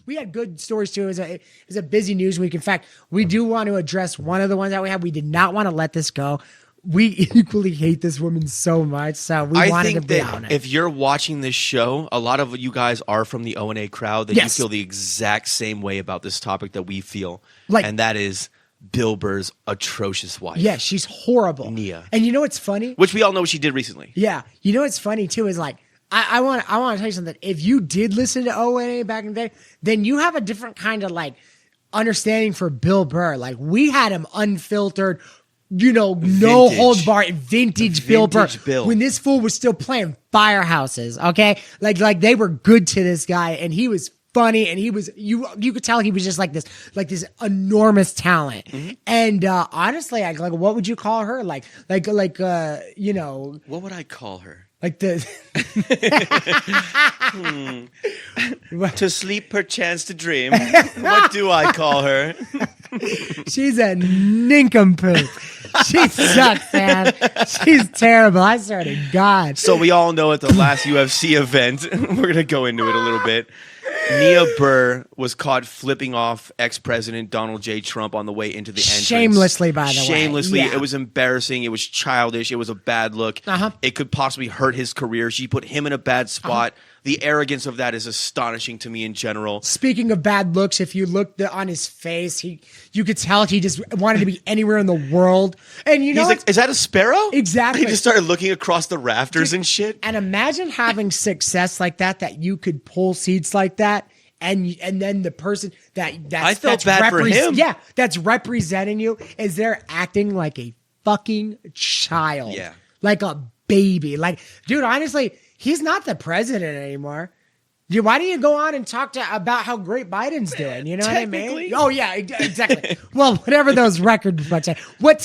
we had good stories too. It was a busy news week. In fact, we do want to address one of the ones that we have. We did not want to let this go. We equally hate this woman so much, so we wanted to be on it. If you're watching this show, a lot of you guys are from the O&A crowd, that you feel the exact same way about this topic that we feel, and that is Bill Burr's atrocious wife. Yeah, she's horrible. Nia. And you know what's funny? Which we all know what she did recently. Yeah. You know what's funny too is like, I want to tell you something. If you did listen to O&A back in the day, then you have a different kind of like understanding for Bill Burr. Like we had him unfiltered, no holds barred, vintage Bill Burr. When this fool was still playing Firehouses, okay? Like they were good to this guy, and he was funny, and he was you could tell he was just like this enormous talent. Mm-hmm. And honestly, like what would you call her? Like what would I call her? Like the to sleep perchance to dream. What do I call her? She's a nincompoop. She sucks, man. She's terrible. I swear to God. So we all know at the last UFC event, we're going to go into it a little bit. Nia Burr was caught flipping off ex-president Donald J. Trump on the way into the entrance. Shamelessly, by the way. Shamelessly. Yeah. It was embarrassing. It was childish. It was a bad look. It could possibly hurt his career. She put him in a bad spot. The arrogance of that is astonishing to me in general. Speaking of bad looks, if you looked on his face, you could tell he just wanted to be anywhere in the world. And you know, he's like, is that a sparrow? Exactly. He just started looking across the rafters and shit. And imagine having success like that you could pull seats like that. And then the person I felt bad for him. Yeah, that's representing you is they're acting like a fucking child. Yeah. Like a baby. Like, dude, honestly, he's not the president anymore. Dude, why do you go on and talk about how great Biden's doing? You know what I mean? Oh, yeah, exactly. Well, whatever those records say.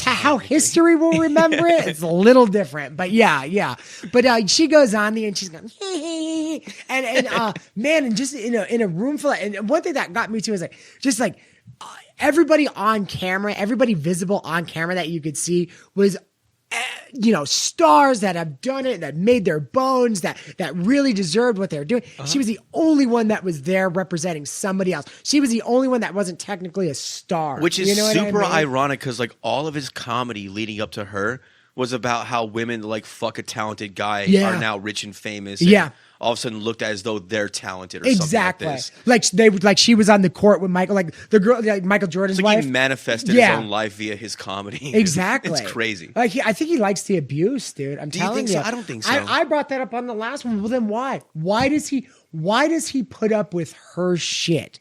How history will remember it, it's a little different. But yeah. But she goes on there and she's going, man, and just in a room full of, and one thing that got me too is everybody on camera, everybody visible on camera that you could see was stars that have done it, that made their bones, that really deserved what they're doing. She was the only one that was there representing somebody else. She was the only one that wasn't technically a star. Which is super ironic because like all of his comedy leading up to her was about how women like fuck a talented guy are now rich and famous. And all of a sudden looked as though they're talented or something like this. Like she was on the court with Michael, like the girl, like Michael Jordan's wife. He manifested his own life via his comedy. Exactly. It's crazy. Like I think he likes the abuse, dude. I'm telling you. So? I don't think so. I brought that up on the last one. Well, then why? Why does he put up with her shit?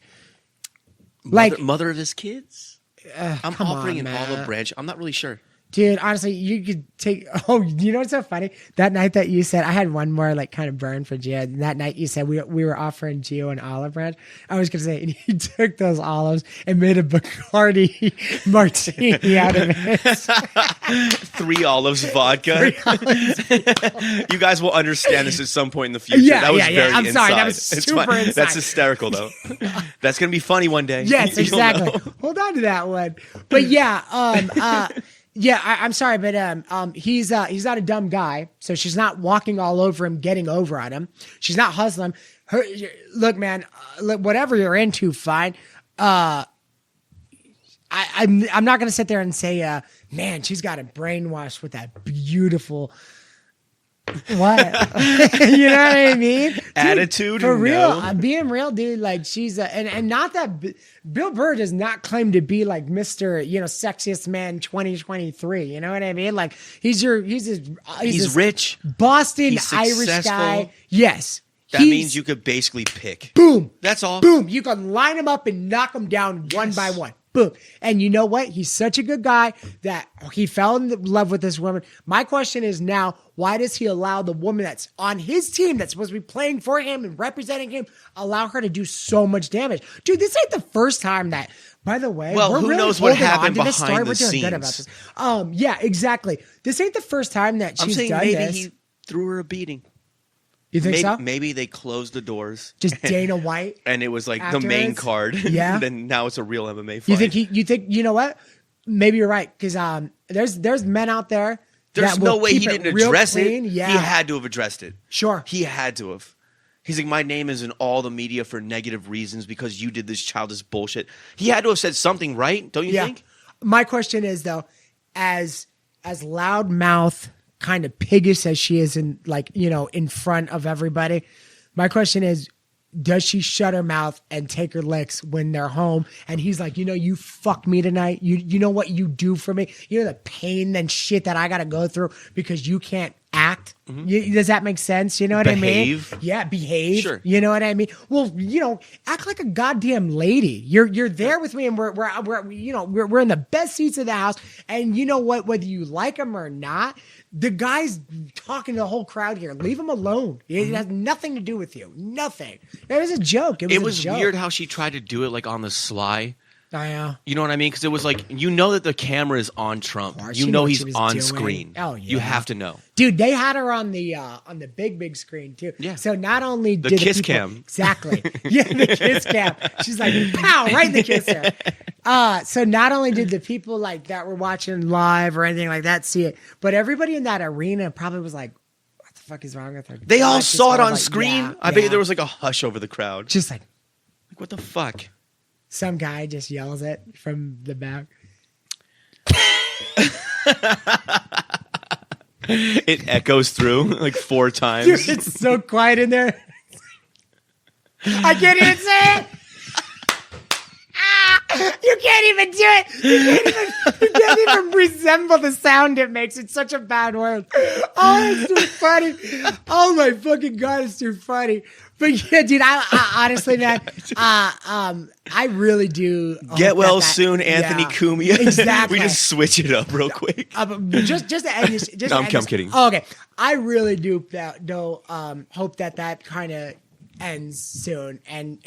Mother of his kids? I'm offering an olive branch. I'm not really sure. Dude, honestly, you could take. Oh, you know what's so funny? That night that you said I had one more like kind of burn for Gio. And that night you said we were offering Gio an olive branch. I was gonna say, and he took those olives and made a Bacardi martini out of it. 3 olives vodka. 3 olives. You guys will understand this at some point in the future. That was very I'm inside. sorry, that was super inside. That's hysterical though. That's gonna be funny one day. Yes, exactly. Hold on to that one. But I'm sorry, but he's not a dumb guy, so she's not walking all over him, getting over on him. She's not hustling him. Look, man, whatever you're into, fine. I'm not gonna sit there and say, man, she's got him brainwashed with that beautiful. What? You know what I mean? Dude, attitude for real. I'm being real, dude. Like she's and not that Bill Burr does not claim to be like Mr. Sexiest man 2023. You know what I mean? Like he's rich, Boston he's Irish guy. Yes. That means you could basically pick. Boom. That's all. Boom. You can line him up and knock him down one by one. Boom. And you know what? He's such a good guy that he fell in love with this woman. My question is now, why does he allow the woman that's on his team that's supposed to be playing for him and representing him, allow her to do so much damage? Dude, this ain't the first time that, by the way, well, we're who really knows what holding happened on to this behind story. the We're doing scenes. good about this. Yeah, exactly. This ain't the first time that she's done maybe this. He threw her a beating. You think so? Maybe they closed the doors. Just Dana White. And it was like the main card. Yeah. Then now it's a real MMA fight. You think, you know what? Maybe you're right. Because there's men out there. There's no way he didn't address it. Yeah. He had to have addressed it. Sure. He had to have. He's like, my name is in all the media for negative reasons because you did this childish bullshit. He had to have said something, right? Don't you think? My question is, though, as loudmouth, kind of piggish as she is in front of everybody, my question is, does she shut her mouth and take her licks when they're home? And he's like, you fuck me tonight. You know what you do for me? You know the pain and shit that I got to go through because you can't act. Does that make sense? You know what I mean? Yeah, behave. Sure. You know what I mean? Well, act like a goddamn lady. You're there with me, and we're in the best seats of the house. And you know what? Whether you like him or not, the guy's talking to the whole crowd here. Leave him alone. It has nothing to do with you. Nothing. It was a joke. It was weird how she tried to do it like on the sly. Oh, yeah. You know what I mean? Because it was like, that the camera is on Trump. You know he's on screen. Oh, yeah. You have to know. Dude, they had her on the big screen, too. Yeah. So not only did the kiss people, cam. Exactly. Yeah, the kiss cam. She's like, pow, right in the kisser. So not only did the people like that were watching live or anything like that see it, but everybody in that arena probably was like, what the fuck is wrong with her? They all saw it on screen? I bet there was like a hush over the crowd. Just like what the fuck? Some guy just yells it from the back. It echoes through like 4 times. Dude, it's so quiet in there. I can't even say it. You can't even do it. You can't even resemble the sound it makes. It's such a bad word. Oh, it's too funny. Oh my fucking God, it's too funny. But yeah, dude, I honestly, man, I really do. Get well soon, Anthony Cumia. Exactly. We just switch it up real quick. Just to end this. No, I'm kidding. Oh, okay. I really do hope that kind of ends soon. And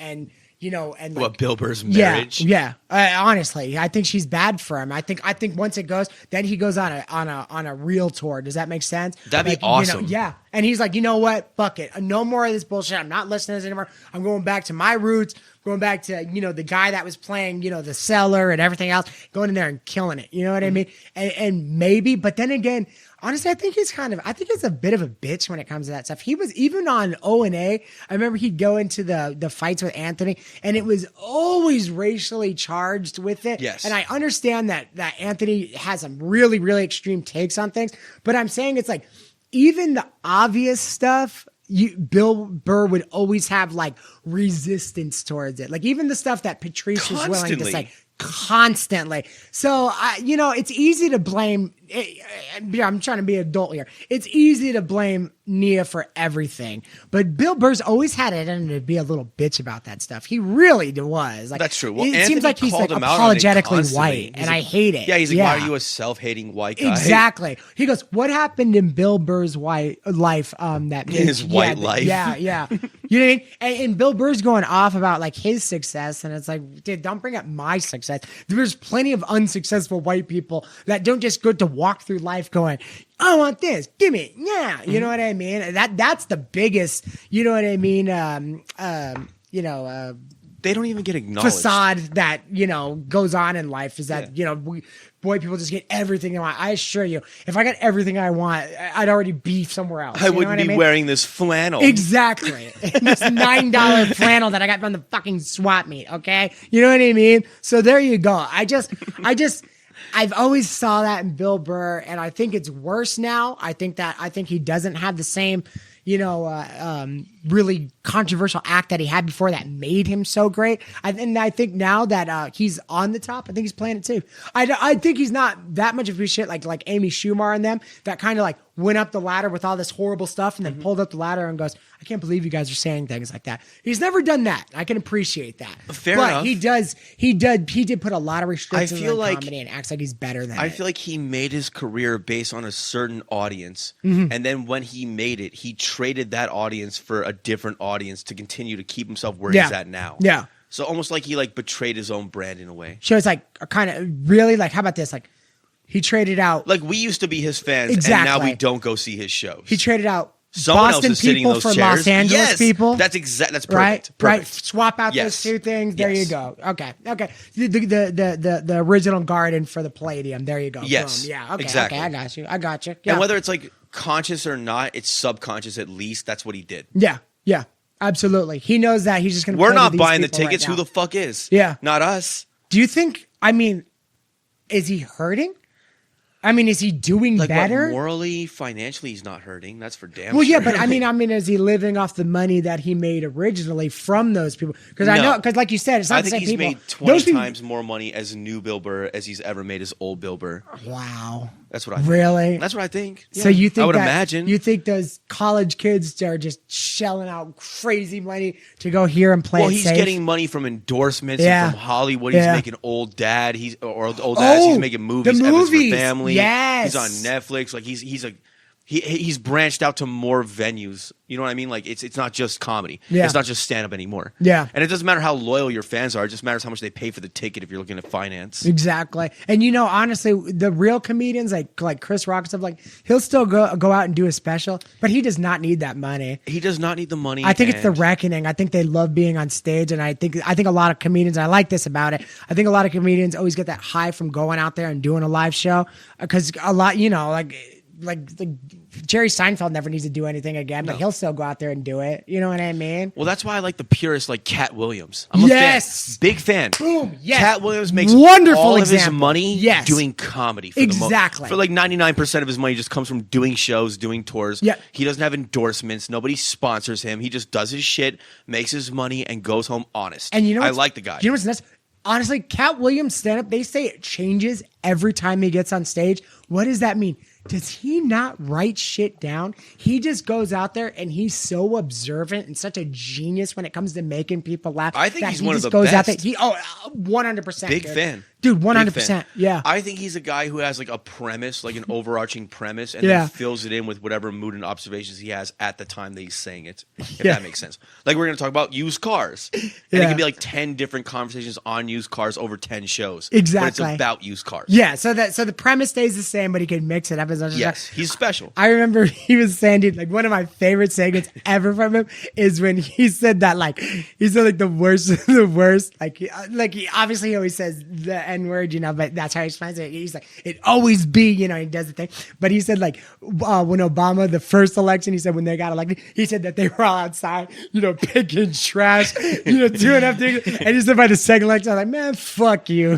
what, Bill Burr's marriage? Yeah. Honestly, I think she's bad for him. I think once it goes, then he goes on a real tour. Does that make sense? That'd be awesome. Yeah. And he's like, you know what? Fuck it. No more of this bullshit. I'm not listening to this anymore. I'm going back to my roots. Going back to, the guy that was playing, the Cellar and everything else, going in there and killing it. You know what I mean? And maybe, but then again, honestly, I think he's a bit of a bitch when it comes to that stuff. He was even on O&A. I remember he'd go into the fights with Anthony, and it was always racially charged with it. Yes. And I understand that Anthony has some really, really extreme takes on things, but I'm saying it's like, even the obvious stuff, Bill Burr would always have like resistance towards it. Like even the stuff that Patrice was willing to say constantly. So, it's easy to blame. I'm trying to be adult here. It's easy to blame Nia for everything, but Bill Burr's always had it in him to be a little bitch about that stuff. He really was. Like, that's true. Well, it seems like he's like apologetically white, and I hate it. Yeah, he's like, why are you a self-hating white guy? Exactly. He goes, what happened in Bill Burr's life? His white life. Yeah. You know what I mean? And Bill Burr's going off about like his success, and it's like, dude, don't bring up my success. There's plenty of unsuccessful white people that don't just go to walk through life going, I want this, give me it. Yeah. You know what I mean? That's the biggest, you know what I mean? They don't even get acknowledged. Facade that, goes on in life is that, boy, people just get everything they want. I assure you, if I got everything I want, I'd already be somewhere else. I wouldn't be wearing this flannel. Exactly. This $9 flannel that I got from the fucking swap meet. Okay. You know what I mean? So there you go. I've always saw that in Bill Burr, and I think it's worse now. I think he doesn't have the same, really controversial act that he had before that made him so great. And I think now that he's on the top, I think he's playing it too. I think he's not that much of a shit like Amy Schumer and them that kind of like went up the ladder with all this horrible stuff and then pulled up the ladder and goes, I can't believe you guys are saying things like that. He's never done that. I can appreciate that. Fair enough. He did put a lot of restrictions on comedy and acts like he's better than I feel like he made his career based on a certain audience. And then when he made it, he traded that audience for a different audience to continue to keep himself where he's at now. Yeah. So almost like he like betrayed his own brand in a way. So it's like a kind of really like, how about this? Like he traded out. Like we used to be his fans and now we don't go see his shows. He traded out someone Boston else is sitting in people those for chairs. Los Angeles people. That's perfect. Right. Swap out those two things. There you go. Okay. The original garden for the Palladium. There you go. Yes. Boom. Yeah. Okay. Exactly. Okay. I got you. Yeah. And whether it's like conscious or not, it's subconscious at least. That's what he did. Yeah. Absolutely. He knows that he's just going to. We're not buying the tickets. Who the fuck is? Yeah. Not us. Do you think? I mean, is he hurting? I mean, is he doing better? What, morally, financially, he's not hurting. That's for damn well, sure. Yeah, but I mean, is he living off the money that he made originally from those people? Because I know, because like you said, it's not the same people. I think he's made 20 times more money as new Bill Burr as he's ever made as old Bill Burr. Wow. That's what I think. Really? That's what I think. Yeah. So you think I would imagine. You think those college kids are just shelling out crazy money to go here and play? Well, he's getting money from endorsements and from Hollywood. He's making Old Dad. He's making movies. The movies. For Family. Yes. He's on Netflix. Like he's branched out to more venues. You know what I mean? Like it's not just comedy. Yeah. It's not just stand up anymore. Yeah. And it doesn't matter how loyal your fans are. It just matters how much they pay for the ticket if you're looking at finance. Exactly. And honestly, the real comedians like Chris Rock and stuff, like he'll still go out and do a special, but he does not need that money. He does not need the money. I think it's the reckoning. I think they love being on stage, and I think a lot of comedians. I like this about it. I think a lot of comedians always get that high from going out there and doing a live show because a lot, like Jerry Seinfeld never needs to do anything again, but he'll still go out there and do it. You know what I mean? Well, that's why I like the purists like Cat Williams. I'm a fan. Big fan. Boom. Yes. Cat Williams makes wonderful all example. of his money doing comedy. For exactly. For like 99% of his money just comes from doing shows, doing tours. Yeah. He doesn't have endorsements. Nobody sponsors him. He just does his shit, makes his money, and goes home honest. And I like the guy. You know what's nuts? Honestly, Cat Williams stand-up, they say it changes every time he gets on stage. What does that mean? Does he not write shit down? He just goes out there and he's so observant and such a genius when it comes to making people laugh. I think he's one of the best. Out there, 100%. Big fan. Dude, 100%. Yeah. I think he's a guy who has like a premise, like an overarching premise, and then fills it in with whatever mood and observations he has at the time that he's saying it, if that makes sense. Like we're going to talk about used cars. And it can be like 10 different conversations on used cars over 10 shows. Exactly. But it's about used cars. Yeah, so the premise stays the same, but he can mix it up as much as yes, he's special. I remember he was saying, dude, like one of my favorite segments ever from him is when he said that, like, he said like the worst of the worst. Like he obviously always says the N-word, but that's how he explains it. He's like, it always be, he does the thing. But he said like when Obama, the first election, he said when they got elected, he said that they were all outside, picking trash, doing everything. And he said by the second election, I was like, man, fuck you.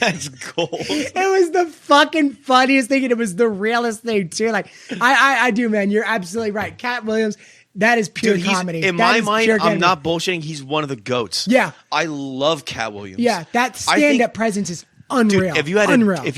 That's gold. It was the fucking funniest thing, and it was the realest thing too. Like I do, man. You're absolutely right. Cat Williams, that is pure comedy. In my mind, I'm not bullshitting. He's one of the GOATs. Yeah. I love Cat Williams. Yeah, that stand-up presence is unreal. Dude, if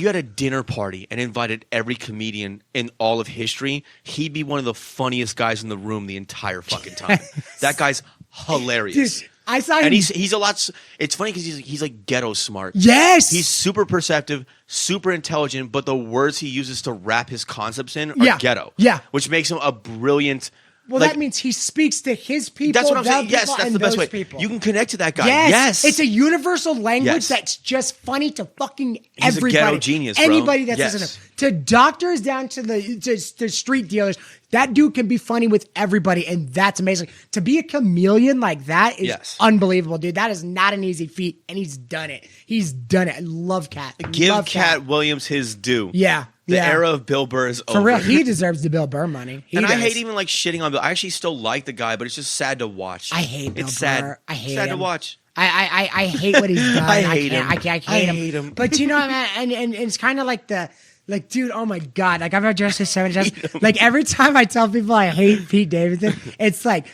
you had a dinner party and invited every comedian in all of history, he'd be one of the funniest guys in the room the entire fucking time. That guy's hilarious. Dude, I saw him. And he's a lot. It's funny because he's like ghetto smart. Yes. He's super perceptive, super intelligent, but the words he uses to wrap his concepts in are ghetto. Yeah. Which makes him a brilliant. Well, that means he speaks to his people. That's what I'm saying. Yes, that's the best way. People. You can connect to that guy. Yes. It's a universal language that's just funny to fucking everybody. He's a ghetto genius, bro. Anybody that's listening to doctors down to the street dealers. That dude can be funny with everybody, and that's amazing. To be a chameleon like that is unbelievable, dude. That is not an easy feat, and he's done it. He's done it. I love Cat. Give Cat Williams his due. Yeah. The era of Bill Burr is over. For real, he deserves the Bill Burr money. I hate even like shitting on Bill. I actually still like the guy, but it's just sad to watch. I hate Bill Burr. Sad. I hate sad him. to watch. I hate what he's done. I hate him. I hate him. But man, and it's kind of like dude, oh my God. Like, I've addressed this so many times. Like, every time I tell people I hate Pete Davidson, it's like,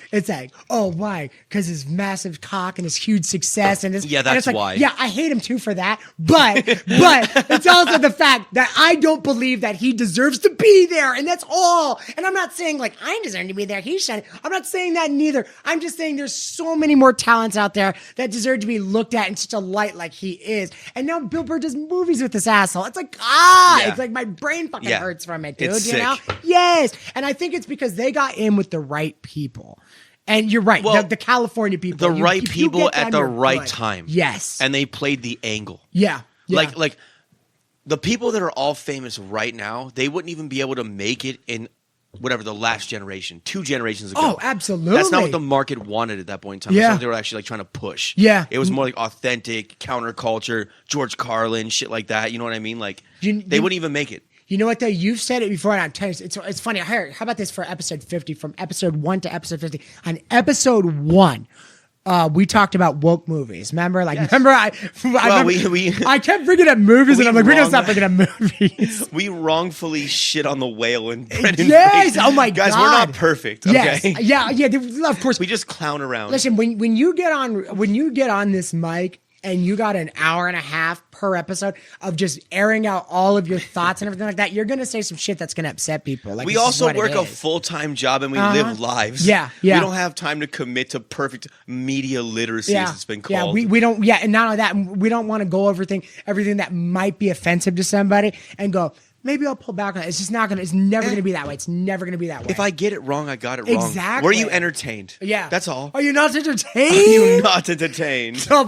oh, why? Because his massive cock and his huge success. And that's why. Yeah, I hate him too for that. But it's also the fact that I don't believe that he deserves to be there. And that's all. And I'm not saying, like, I deserve to be there. He should. I'm not saying that neither. I'm just saying there's so many more talents out there that deserve to be looked at in such a light like he is. And now Bill Burr does movies with this asshole. It's like, it's like my brain fucking hurts from it, dude. It's sick. Yes. And I think it's because they got in with the right people. And you're right. Well, the California people. The right people at the right time. Yes. And they played the angle. Yeah. Like the people that are all famous right now, they wouldn't even be able to make it in whatever the last generation, 2 generations ago. Oh, absolutely. That's not what the market wanted at that point in time. That's what they were actually like trying to push. Yeah. It was more like authentic counterculture, George Carlin, shit like that. You know what I mean? Like they wouldn't even make it. You know what though? You've said it before, and I'm telling you, it's funny. How about this for episode 50, from episode 1 to episode 50? On episode 1, we talked about woke movies. Remember? Like, yes. Remember? I kept bringing up movies, and I'm like, we're gonna stop bringing up movies. We wrongfully shit on the whale and Brendan Yes. Fraser. Oh my guys, God. we're not perfect. Okay. Yes. Yeah. Of course, we just clown around. Listen, when you get on this mic and you got an hour and a half per episode of just airing out all of your thoughts and everything like that, you're going to say some shit that's going to upset people. Like, we also work a full-time job and we live lives. Yeah. We don't have time to commit to perfect media literacy, as it's been called. Yeah, we don't. Yeah, and not only that, we don't want to go over everything that might be offensive to somebody and go, maybe I'll pull back on it. It's just not going to, it's never going to be that way. It's never going to be that way. If I get it wrong, I got it wrong. Exactly. Were you entertained? Yeah. That's all. Are you not entertained? Are you not entertained? So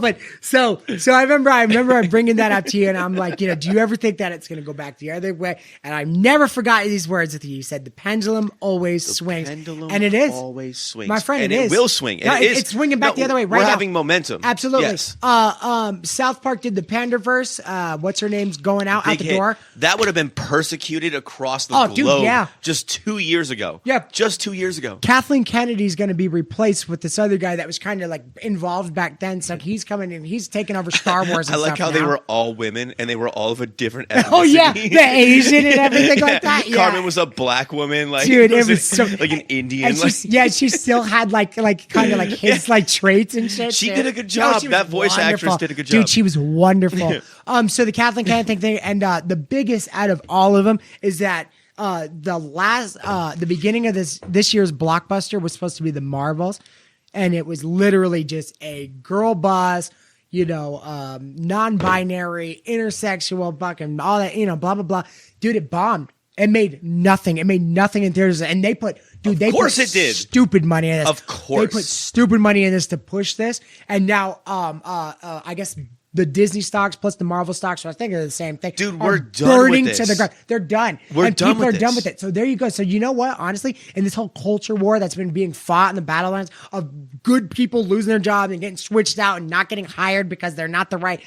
I remember bringing that up to you, and I'm like, do you ever think that it's going to go back the other way? And I've never forgotten these words with you. You said the pendulum always swings. And it is. Always swings. My friend, and it is. It will swing. No, and it's swinging back the other way right now. We're having momentum. Absolutely. Yes. South Park did the Panderverse. What's her name's going out the door. That would have been persecuted across the globe. Dude, yeah. Just 2 years ago. Yeah. Just 2 years ago. Kathleen Kennedy's going to be replaced with this other guy that was kind of like involved back then. So he's coming in. He's taking over Star Wars and I like stuff how now. they were all women and they were all of a different ethnicity. Oh, yeah. The Asian and everything like that. Yeah. Carmen was a black woman. Like, dude, it was so... Like an Indian. She still had like kind of like his like traits and shit. She did a good job. That voice actress did a good job. Dude, she was wonderful. So the Kathleen Kennedy thing, and the biggest out of all of them is that the beginning of this year's blockbuster was supposed to be the Marvels, and it was literally just a girl boss, non-binary, intersexual, fucking all that, blah blah blah. Dude, it bombed. It made nothing. It made nothing in theaters, and they put stupid money in this. Of course, they put stupid money in this to push this, and now I guess the Disney stocks plus the Marvel stocks, so I think they're the same thing. Dude, we're done with this. To the ground. They're done. People are done with it. So there you go. So you know what? Honestly, in this whole culture war that's been being fought in the battle lines of good people losing their jobs and getting switched out and not getting hired because they're not the right.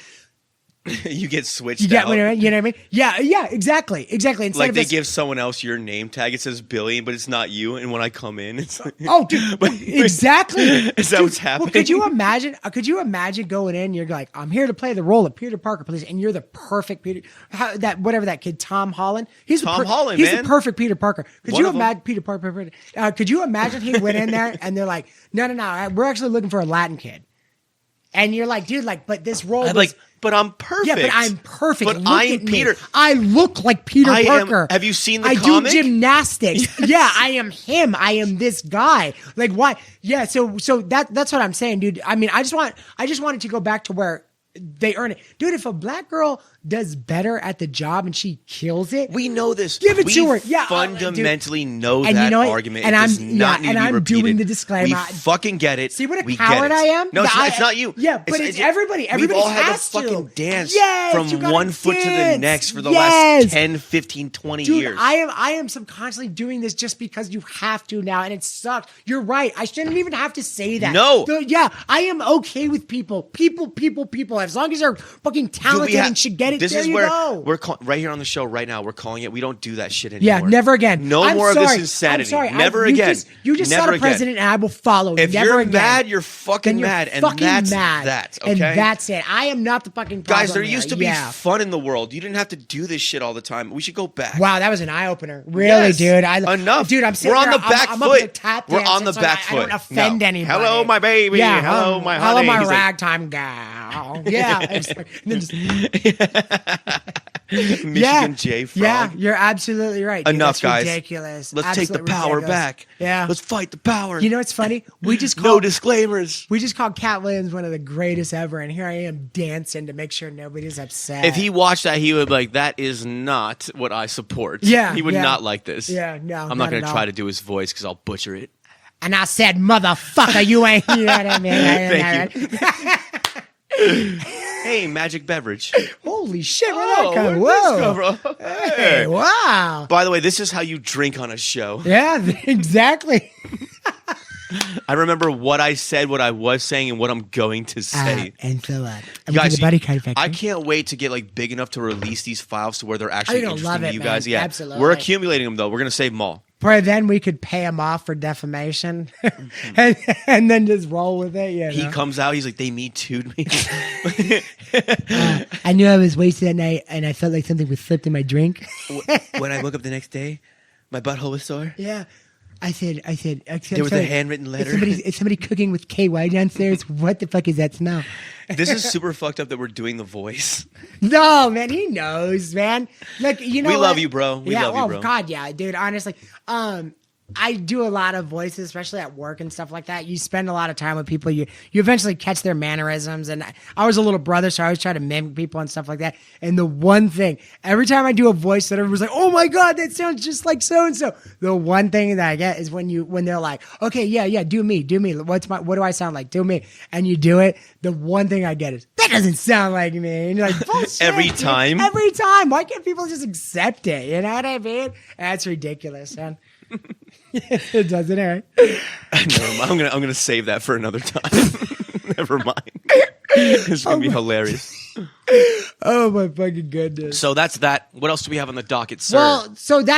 You get switched you out. You know what I mean? Yeah, exactly. Instead like of they give someone else your name tag. It says Billy, but it's not you. And when I come in, it's like, dude, exactly. Is that what's happening? Well, could you imagine going in? You're like, I'm here to play the role of Peter Parker, please, and you're the perfect Peter. That kid, Tom Holland. He's the perfect Peter Parker. Could you imagine Peter Parker? Could you imagine he went in there and they're like, no, we're actually looking for a Latin kid, and you're like, dude, but this role. But I'm perfect. Yeah, but I'm perfect. But I'm Peter. I look like Peter Parker. Have you seen the comic? I do gymnastics. Yeah, I am him. I am this guy. Like, why? Yeah, so that's what I'm saying, dude. I mean, I just want it to go back to where they earn it. Dude, if a black girl does better at the job and she kills it, we know this. Give it to her. Yeah, fundamentally know and that argument. And I'm doing the disclaimer. We fucking get it. See what a coward I am? No, it's not you. Yeah, but it's everybody. Everybody all had to fucking dance from one foot to the next for the last 10, 15, 20 years. I am subconsciously doing this just because you have to now, and it sucks. You're right. I shouldn't even have to say that. No. I am okay with people. As long as they're fucking talented and should get it. This is where we're right here on the show right now. We're calling it. We don't do that shit anymore. Yeah, never again. No more of this insanity. I'm sorry. Never again. You just saw the president, and I will follow. If you're mad, you're fucking mad, and that's that. Okay, and that's it. I am not the fucking problem. Guys, there used to be fun in the world. You didn't have to do this shit all the time. We should go back. Wow, that was an eye opener. Really, dude. Enough, dude. I'm sitting We're on the back foot. We're on the back foot. I don't offend anybody. Hello, my baby. Yeah, hello, my honey. Hello, my ragtime gal. Yeah. Michigan J Frog. Yeah, you're absolutely right. Dude. Enough, That's guys. Ridiculous. Let's take the power back. Yeah, let's fight the power. You know what's funny? We just no disclaimers. We just called Cat Williams one of the greatest ever, and here I am dancing to make sure nobody's upset. If he watched that, he would be like, "That is not what I support." Yeah, he would not like this. Yeah, no, I'm not going to try to do his voice because I'll butcher it. And I said, "Motherfucker, you ain't." You know what I mean? Thank you. Hey, magic beverage. Holy shit, where'd that come? Whoa. Bro? Hey, wow. By the way, this is how you drink on a show. Yeah, exactly. I remember what I said, what I was saying, and what I'm going to say. And so, guys, buddy card factory. I can't wait to get like big enough to release these files to where they're actually interesting to you guys. Yeah, absolutely. We're accumulating them though. We're gonna save them all. But then we could pay him off for defamation, and then just roll with it. You know? He comes out. He's like, "They Me Too'd me." I knew I was wasted that night, and I felt like something was slipped in my drink. When I woke up the next day, my butthole was sore. Yeah. I said. There was a handwritten letter. Is somebody cooking with KY downstairs? What the fuck is that smell? This is super fucked up that we're doing the voice. No, man, he knows, man. Like, you know, we love you, bro. We love you, bro. Oh God, yeah, dude. Honestly, I do a lot of voices, especially at work and stuff like that. You spend a lot of time with people. You eventually catch their mannerisms. And I was a little brother, so I always try to mimic people and stuff like that. And the one thing, every time I do a voice that everyone's like, "Oh my God, that sounds just like so and so." The one thing that I get is when they're like, "Okay, yeah, do me. What do I sound like? Do me." And you do it. The one thing I get is, "That doesn't sound like me." And you're like, "Bullshit." Every time. Why can't people just accept it? You know what I mean? That's ridiculous, man. It doesn't hurt. I'm gonna save that for another time. Never mind. It's gonna be hilarious. Oh my fucking goodness. So that's that. What else do we have on the docket, sir? Well, so that